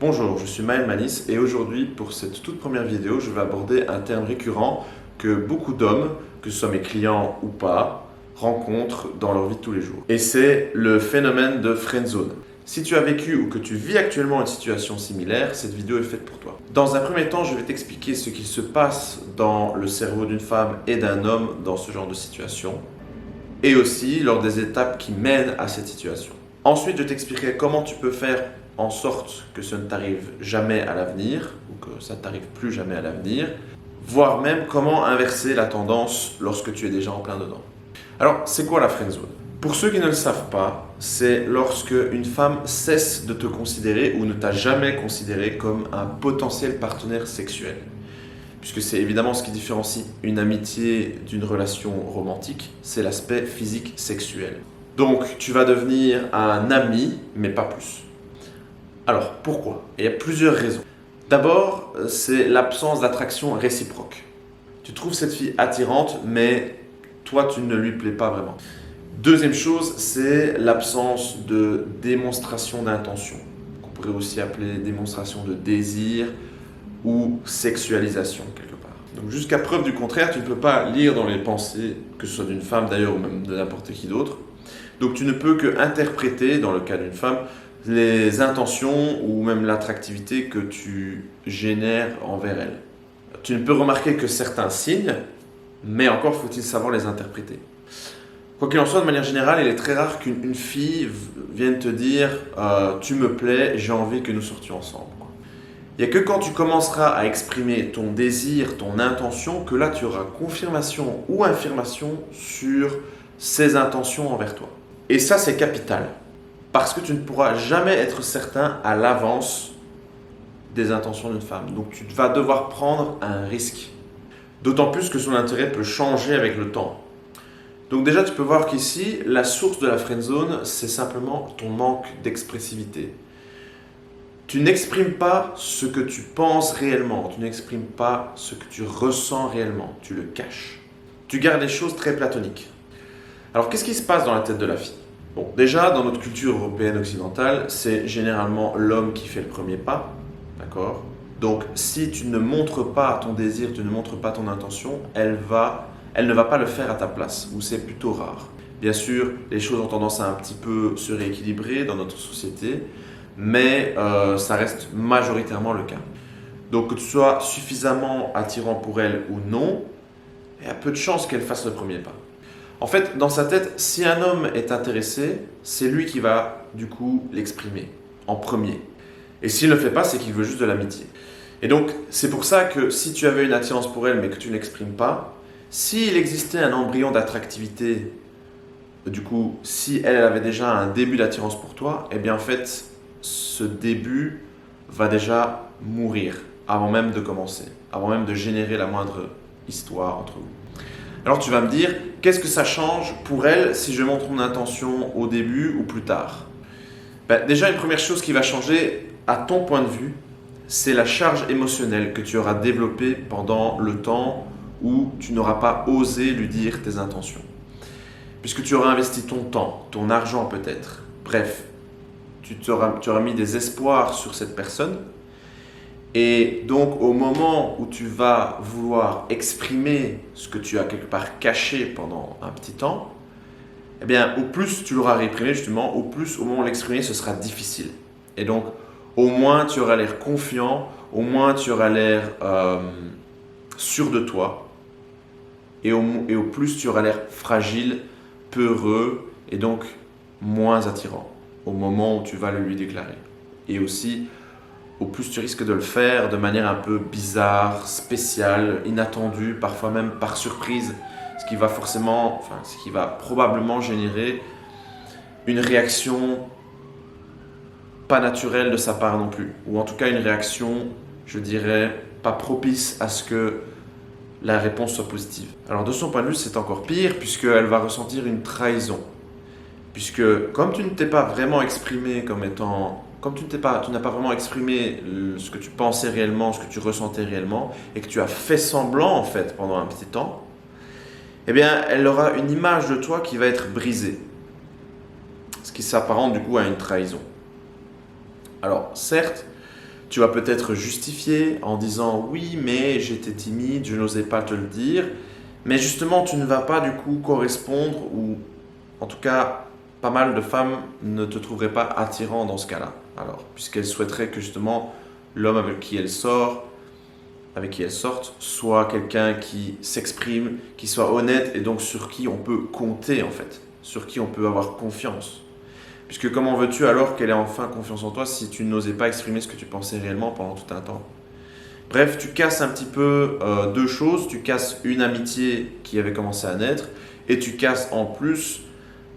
Bonjour, je suis Maël Manis et aujourd'hui pour cette toute première vidéo, je vais aborder un terme récurrent que beaucoup d'hommes, que ce soit mes clients ou pas, rencontrent dans leur vie de tous les jours. Et c'est le phénomène de friendzone. Si tu as vécu ou que tu vis actuellement une situation similaire, cette vidéo est faite pour toi. Dans un premier temps, je vais t'expliquer ce qu'il se passe dans le cerveau d'une femme et d'un homme dans ce genre de situation, et aussi lors des étapes qui mènent à cette situation. Ensuite, je t'expliquerai comment tu peux faire en sorte que ce ne t'arrive jamais à l'avenir, ou que ça ne t'arrive plus jamais à l'avenir, voire même comment inverser la tendance lorsque tu es déjà en plein dedans. Alors, c'est quoi la friendzone? Pour ceux qui ne le savent pas, c'est lorsque une femme cesse de te considérer ou ne t'a jamais considéré comme un potentiel partenaire sexuel. Puisque c'est évidemment ce qui différencie une amitié d'une relation romantique, c'est l'aspect physique sexuel. Donc, tu vas devenir un ami, mais pas plus. Alors, pourquoi? Il y a plusieurs raisons. D'abord, c'est l'absence d'attraction réciproque. Tu trouves cette fille attirante, mais toi, tu ne lui plais pas vraiment. Deuxième chose, c'est l'absence de démonstration d'intention, qu'on pourrait aussi appeler démonstration de désir ou sexualisation quelque part. Donc jusqu'à preuve du contraire, tu ne peux pas lire dans les pensées, que ce soit d'une femme d'ailleurs ou même de n'importe qui d'autre. Donc tu ne peux que interpréter, dans le cas d'une femme, les intentions ou même l'attractivité que tu génères envers elle. Tu ne peux remarquer que certains signes, mais encore faut-il savoir les interpréter. Quoi qu'il en soit, de manière générale, il est très rare qu'une fille vienne te dire tu me plais, j'ai envie que nous sortions ensemble. Il n'y a que quand tu commenceras à exprimer ton désir, ton intention, que là tu auras confirmation ou infirmation sur ses intentions envers toi. Et ça, c'est capital. Parce que tu ne pourras jamais être certain à l'avance des intentions d'une femme. Donc tu vas devoir prendre un risque. D'autant plus que son intérêt peut changer avec le temps. Donc déjà, tu peux voir qu'ici, la source de la friendzone, c'est simplement ton manque d'expressivité. Tu n'exprimes pas ce que tu penses réellement, tu n'exprimes pas ce que tu ressens réellement, tu le caches. Tu gardes les choses très platoniques. Alors qu'est-ce qui se passe dans la tête de la fille? Bon, déjà, dans notre culture européenne occidentale, c'est généralement l'homme qui fait le premier pas, d'accord? Donc si tu ne montres pas ton désir, tu ne montres pas ton intention, elle ne va pas le faire à ta place, ou c'est plutôt rare. Bien sûr, les choses ont tendance à un petit peu se rééquilibrer dans notre société, mais ça reste majoritairement le cas. Donc que tu sois suffisamment attirant pour elle ou non, il y a peu de chances qu'elle fasse le premier pas. En fait, dans sa tête, si un homme est intéressé, c'est lui qui va du coup l'exprimer en premier. Et s'il ne le fait pas, c'est qu'il veut juste de l'amitié. Et donc, c'est pour ça que si tu avais une attirance pour elle mais que tu n'exprimes pas, s'il existait un embryon d'attractivité, du coup, si elle avait déjà un début d'attirance pour toi, eh bien en fait, ce début va déjà mourir avant même de commencer, avant même de générer la moindre histoire entre vous. Alors tu vas me dire, qu'est-ce que ça change pour elle si je montre mon intention au début ou plus tard? Déjà, une première chose qui va changer à ton point de vue, c'est la charge émotionnelle que tu auras développée pendant le temps où tu n'auras pas osé lui dire tes intentions. Puisque tu auras investi ton temps, ton argent peut-être, bref, tu auras mis des espoirs sur cette personne. Et donc au moment où tu vas vouloir exprimer ce que tu as quelque part caché pendant un petit temps, eh bien au plus tu l'auras réprimé justement, au plus au moment de l'exprimer ce sera difficile. Et donc au moins tu auras l'air confiant, au moins tu auras l'air sûr de toi, et au plus tu auras l'air fragile, peureux et donc moins attirant au moment où tu vas le lui déclarer. Et aussi, au plus tu risques de le faire de manière un peu bizarre, spéciale, inattendue, parfois même par surprise, ce qui va probablement générer une réaction pas naturelle de sa part non plus, ou en tout cas une réaction, je dirais, pas propice à ce que la réponse soit positive. Alors de son point de vue, c'est encore pire puisqu'elle va ressentir une trahison. Puisque comme tu ne t'es pas vraiment exprimé tu n'as pas vraiment exprimé ce que tu pensais réellement, ce que tu ressentais réellement, et que tu as fait semblant en fait pendant un petit temps, eh bien elle aura une image de toi qui va être brisée. Ce qui s'apparente du coup à une trahison. Alors certes, Tu vas peut-être justifier en disant oui, mais j'étais timide, je n'osais pas te le dire. Mais justement, tu ne vas pas du coup correspondre, ou en tout cas, pas mal de femmes ne te trouveraient pas attirant dans ce cas-là. Alors, puisqu'elles souhaiteraient que justement l'homme avec qui elles sortent, soit quelqu'un qui s'exprime, qui soit honnête et donc sur qui on peut compter en fait, sur qui on peut avoir confiance. Puisque comment veux-tu alors qu'elle ait enfin confiance en toi si tu n'osais pas exprimer ce que tu pensais réellement pendant tout un temps? Bref, tu casses un petit peu deux choses. Tu casses une amitié qui avait commencé à naître et tu casses en plus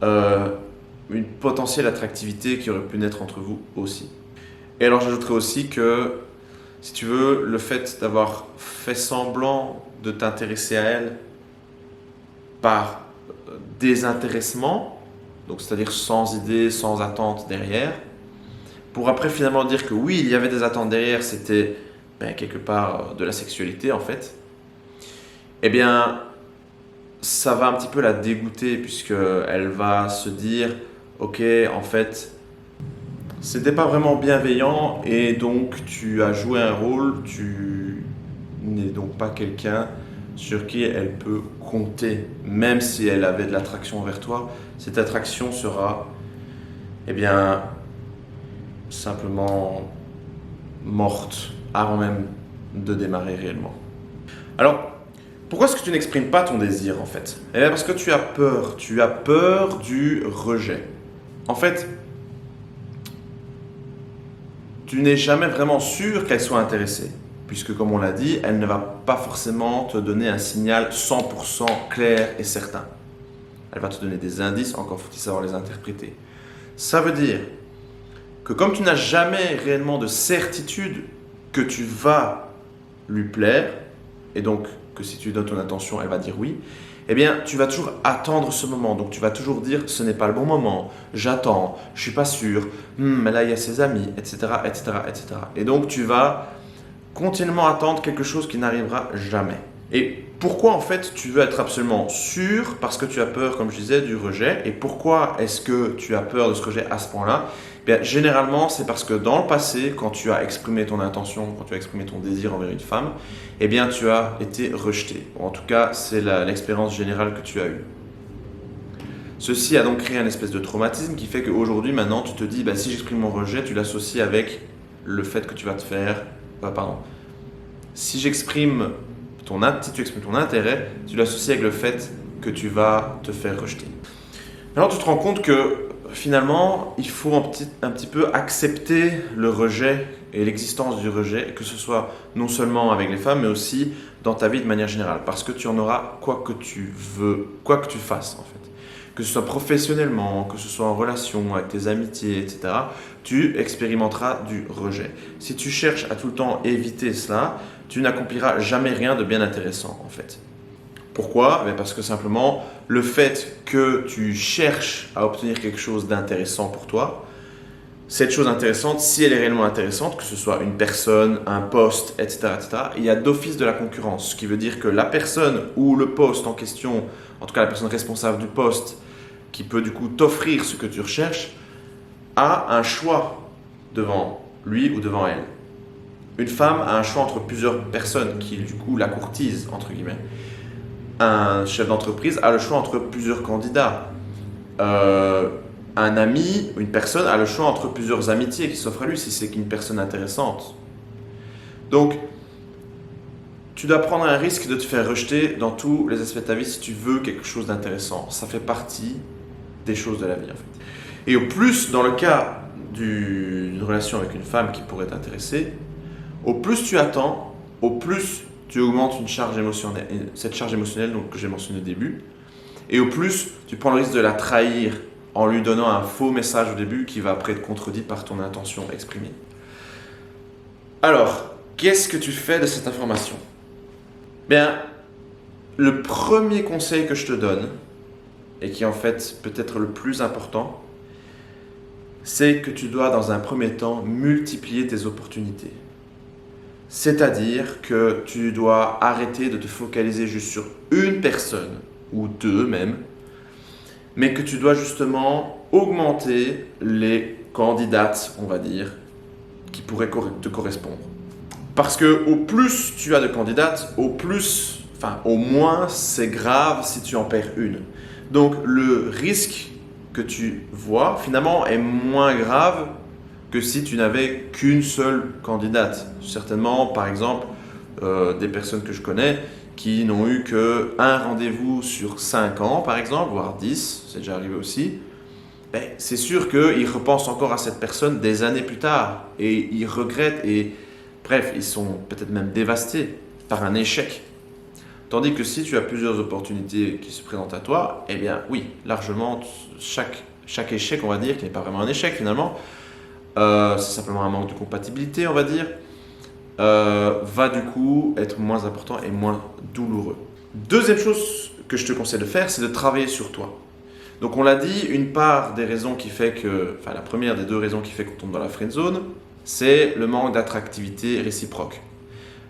une potentielle attractivité qui aurait pu naître entre vous aussi. Et alors j'ajouterais aussi que, si tu veux, le fait d'avoir fait semblant de t'intéresser à elle par désintéressement, donc c'est-à-dire sans idée, sans attente derrière, pour après finalement dire que oui, il y avait des attentes derrière, c'était quelque part de la sexualité en fait, eh bien ça va un petit peu la dégoûter puisqu'elle va se dire ok, en fait c'était pas vraiment bienveillant et donc tu as joué un rôle, tu n'es donc pas quelqu'un sur qui elle peut compter, même si elle avait de l'attraction envers toi. Cette attraction sera simplement morte avant même de démarrer réellement. Alors, pourquoi est-ce que tu n'exprimes pas ton désir en fait? Eh bien parce que tu as peur du rejet. En fait, tu n'es jamais vraiment sûr qu'elle soit intéressée, puisque comme on l'a dit, elle ne va pas forcément te donner un signal 100% clair et certain. Elle va te donner des indices, encore faut-il savoir les interpréter. Ça veut dire que comme tu n'as jamais réellement de certitude que tu vas lui plaire, et donc que si tu donnes ton attention, elle va dire oui, eh bien, tu vas toujours attendre ce moment. Donc, tu vas toujours dire, ce n'est pas le bon moment, j'attends, je suis pas sûr, mais là, il y a ses amis, etc., etc., etc. Et donc, tu vas continuellement attendre quelque chose qui n'arrivera jamais. Et pourquoi, en fait, tu veux être absolument sûr? Parce que tu as peur, comme je disais, du rejet. Et pourquoi est-ce que tu as peur de ce rejet à ce point-là? Bien, généralement, c'est parce que dans le passé, quand tu as exprimé ton intention, quand tu as exprimé ton désir envers une femme, eh bien, tu as été rejeté. Ou en tout cas, c'est l'expérience générale que tu as eue. Ceci a donc créé un espèce de traumatisme qui fait qu'aujourd'hui, maintenant, tu te dis, si j'exprime mon rejet, tu l'associes avec le fait que tu vas te faire... Si tu exprimes ton intérêt, tu l'associes avec le fait que tu vas te faire rejeter. Alors, tu te rends compte que finalement, il faut un petit peu accepter le rejet et l'existence du rejet, que ce soit non seulement avec les femmes, mais aussi dans ta vie de manière générale. Parce que tu en auras quoi que tu fasses en fait. Que ce soit professionnellement, que ce soit en relation, avec tes amitiés, etc. Tu expérimenteras du rejet. Si tu cherches à tout le temps éviter cela, tu n'accompliras jamais rien de bien intéressant en fait. Pourquoi? Parce que simplement, le fait que tu cherches à obtenir quelque chose d'intéressant pour toi, cette chose intéressante, si elle est réellement intéressante, que ce soit une personne, un poste, etc., il y a d'office de la concurrence. Ce qui veut dire que la personne ou le poste en question, en tout cas la personne responsable du poste, qui peut du coup t'offrir ce que tu recherches, a un choix devant lui ou devant elle. Une femme a un choix entre plusieurs personnes qui du coup la courtisent, entre guillemets. Un chef d'entreprise a le choix entre plusieurs candidats. Un ami, une personne a le choix entre plusieurs amitiés qui s'offrent à lui si c'est une personne intéressante. Donc, tu dois prendre un risque de te faire rejeter dans tous les aspects de ta vie si tu veux quelque chose d'intéressant. Ça fait partie des choses de la vie en fait. Et au plus, dans le cas d'une relation avec une femme qui pourrait t'intéresser, au plus tu attends, au plus tu augmentes une charge émotionnelle, cette charge émotionnelle donc, que j'ai mentionnée au début, et au plus tu prends le risque de la trahir en lui donnant un faux message au début qui va après être contredit par ton intention exprimée. Alors, qu'est-ce que tu fais de cette information? Bien, le premier conseil que je te donne, et qui est en fait peut-être le plus important, c'est que tu dois dans un premier temps multiplier tes opportunités. C'est-à-dire que tu dois arrêter de te focaliser juste sur une personne, ou deux même, mais que tu dois justement augmenter les candidates, on va dire, qui pourrait te correspondre. Parce que au plus tu as de candidates, au moins c'est grave si tu en perds une. Donc le risque que tu vois finalement est moins grave que si tu n'avais qu'une seule candidate. Certainement, par exemple, des personnes que je connais qui n'ont eu qu'un rendez-vous sur 5 ans, par exemple, voire 10, c'est déjà arrivé aussi. C'est sûr qu'ils repensent encore à cette personne des années plus tard et ils regrettent et bref, ils sont peut-être même dévastés par un échec. Tandis que si tu as plusieurs opportunités qui se présentent à toi, eh bien oui, largement, chaque échec, on va dire, qui n'est pas vraiment un échec finalement, c'est simplement un manque de compatibilité, on va dire, va du coup être moins important et moins douloureux. Deuxième chose que je te conseille de faire, c'est de travailler sur toi. Donc on l'a dit, une part des raisons qui fait la première des 2 raisons qui fait qu'on tombe dans la friend zone, c'est le manque d'attractivité réciproque.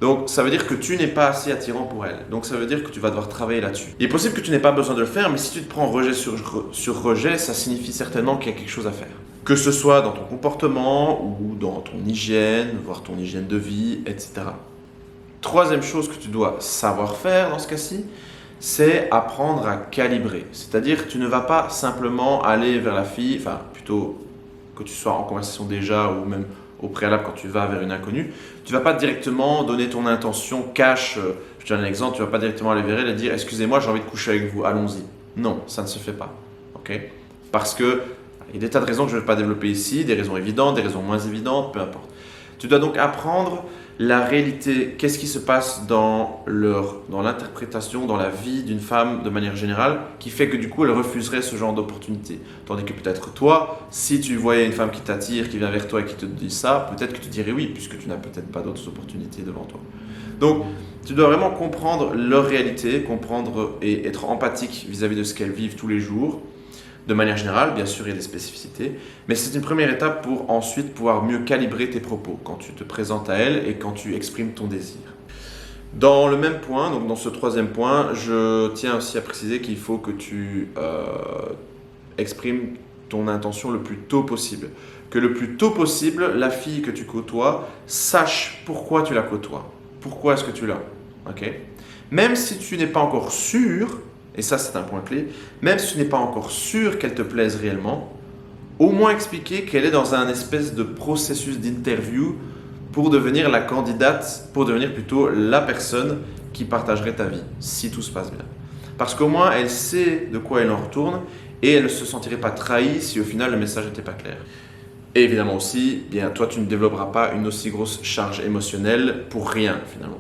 Donc ça veut dire que tu n'es pas assez attirant pour elle. Donc ça veut dire que tu vas devoir travailler là-dessus. Il est possible que tu n'aies pas besoin de le faire, mais si tu te prends rejet sur rejet, ça signifie certainement qu'il y a quelque chose à faire. Que ce soit dans ton comportement ou dans ton hygiène, voire ton hygiène de vie, etc. Troisième chose que tu dois savoir faire dans ce cas-ci, c'est apprendre à calibrer. C'est-à-dire que tu ne vas pas simplement aller vers la fille, enfin plutôt que tu sois en conversation déjà ou même au préalable quand tu vas vers une inconnue, tu ne vas pas directement donner ton intention cash. Je te donne un exemple, tu ne vas pas directement aller vers elle et dire « Excusez-moi, j'ai envie de coucher avec vous, allons-y ». Non, ça ne se fait pas. Okay? Parce que il y a des tas de raisons que je ne vais pas développer ici, des raisons évidentes, des raisons moins évidentes, peu importe. Tu dois donc apprendre la réalité, qu'est-ce qui se passe dans l'interprétation, dans la vie d'une femme de manière générale, qui fait que du coup elle refuserait ce genre d'opportunité. Tandis que peut-être toi, si tu voyais une femme qui t'attire, qui vient vers toi et qui te dit ça, peut-être que tu dirais oui, puisque tu n'as peut-être pas d'autres opportunités devant toi. Donc, tu dois vraiment comprendre leur réalité, comprendre et être empathique vis-à-vis de ce qu'elles vivent tous les jours. De manière générale, bien sûr, il y a des spécificités, mais c'est une première étape pour ensuite pouvoir mieux calibrer tes propos quand tu te présentes à elle et quand tu exprimes ton désir. Dans le même point, donc dans ce troisième point, je tiens aussi à préciser qu'il faut que tu exprimes ton intention le plus tôt possible. Que le plus tôt possible, la fille que tu côtoies sache pourquoi tu la côtoies. Pourquoi est-ce que tu l'as. Okay? Même si tu n'es pas encore sûr, et ça c'est un point clé, même si tu n'es pas encore sûr qu'elle te plaise réellement, au moins expliquer qu'elle est dans un espèce de processus d'interview pour devenir la candidate, pour devenir plutôt la personne qui partagerait ta vie, si tout se passe bien. Parce qu'au moins elle sait de quoi elle en retourne et elle ne se sentirait pas trahie si au final le message n'était pas clair. Et évidemment aussi, bien, toi tu ne développeras pas une aussi grosse charge émotionnelle pour rien finalement.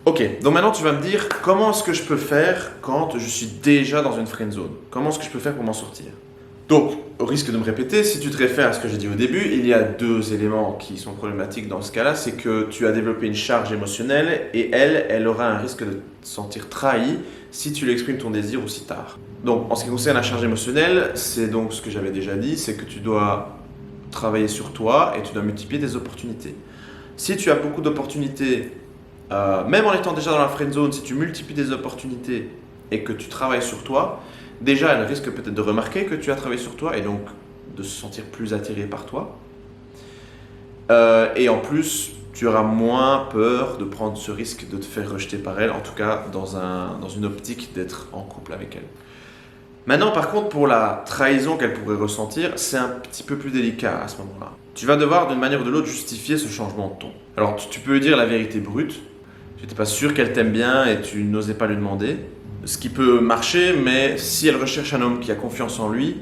Ok, donc maintenant tu vas me dire comment est-ce que je peux faire quand je suis déjà dans une friend zone. Comment est-ce que je peux faire pour m'en sortir? Donc, au risque de me répéter, si tu te réfères à ce que j'ai dit au début, il y a 2 éléments qui sont problématiques dans ce cas-là. C'est que tu as développé une charge émotionnelle et elle aura un risque de te sentir trahi si tu lui exprimes ton désir aussi tard. Donc, en ce qui concerne la charge émotionnelle, c'est donc ce que j'avais déjà dit, c'est que tu dois travailler sur toi et tu dois multiplier tes opportunités. Si tu as beaucoup d'opportunités, même en étant déjà dans la friend zone, si tu multiplies des opportunités et que tu travailles sur toi, déjà elle risque peut-être de remarquer que tu as travaillé sur toi et donc de se sentir plus attiré par toi. Et en plus, tu auras moins peur de prendre ce risque de te faire rejeter par elle, en tout cas dans une optique d'être en couple avec elle. Maintenant, par contre, pour la trahison qu'elle pourrait ressentir, c'est un petit peu plus délicat à ce moment-là. Tu vas devoir, d'une manière ou de l'autre, justifier ce changement de ton. Alors, tu peux lui dire la vérité brute. Tu n'étais pas sûr qu'elle t'aime bien et tu n'osais pas lui demander. Ce qui peut marcher, mais si elle recherche un homme qui a confiance en lui,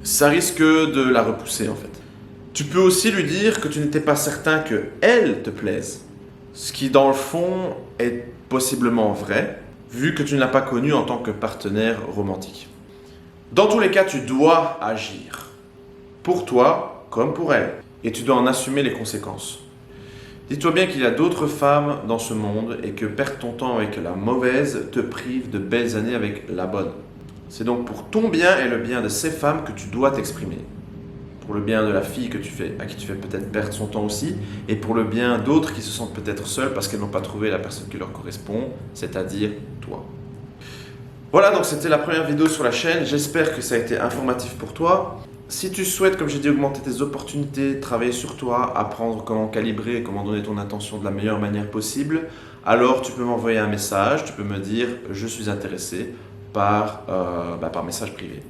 ça risque de la repousser en fait. Tu peux aussi lui dire que tu n'étais pas certain qu'elle te plaise. Ce qui, dans le fond, est possiblement vrai, vu que tu ne l'as pas connue en tant que partenaire romantique. Dans tous les cas, tu dois agir. Pour toi, comme pour elle. Et tu dois en assumer les conséquences. Dis-toi bien qu'il y a d'autres femmes dans ce monde et que perdre ton temps avec la mauvaise te prive de belles années avec la bonne. C'est donc pour ton bien et le bien de ces femmes que tu dois t'exprimer. Pour le bien de la fille à qui tu fais peut-être perdre son temps aussi, et pour le bien d'autres qui se sentent peut-être seules parce qu'elles n'ont pas trouvé la personne qui leur correspond, c'est-à-dire toi. Voilà, donc c'était la première vidéo sur la chaîne. J'espère que ça a été informatif pour toi. Si tu souhaites, comme j'ai dit, augmenter tes opportunités, travailler sur toi, apprendre comment calibrer, comment donner ton attention de la meilleure manière possible, alors tu peux m'envoyer un message, tu peux me dire « je suis intéressé » par message privé.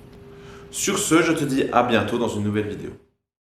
Sur ce, je te dis à bientôt dans une nouvelle vidéo.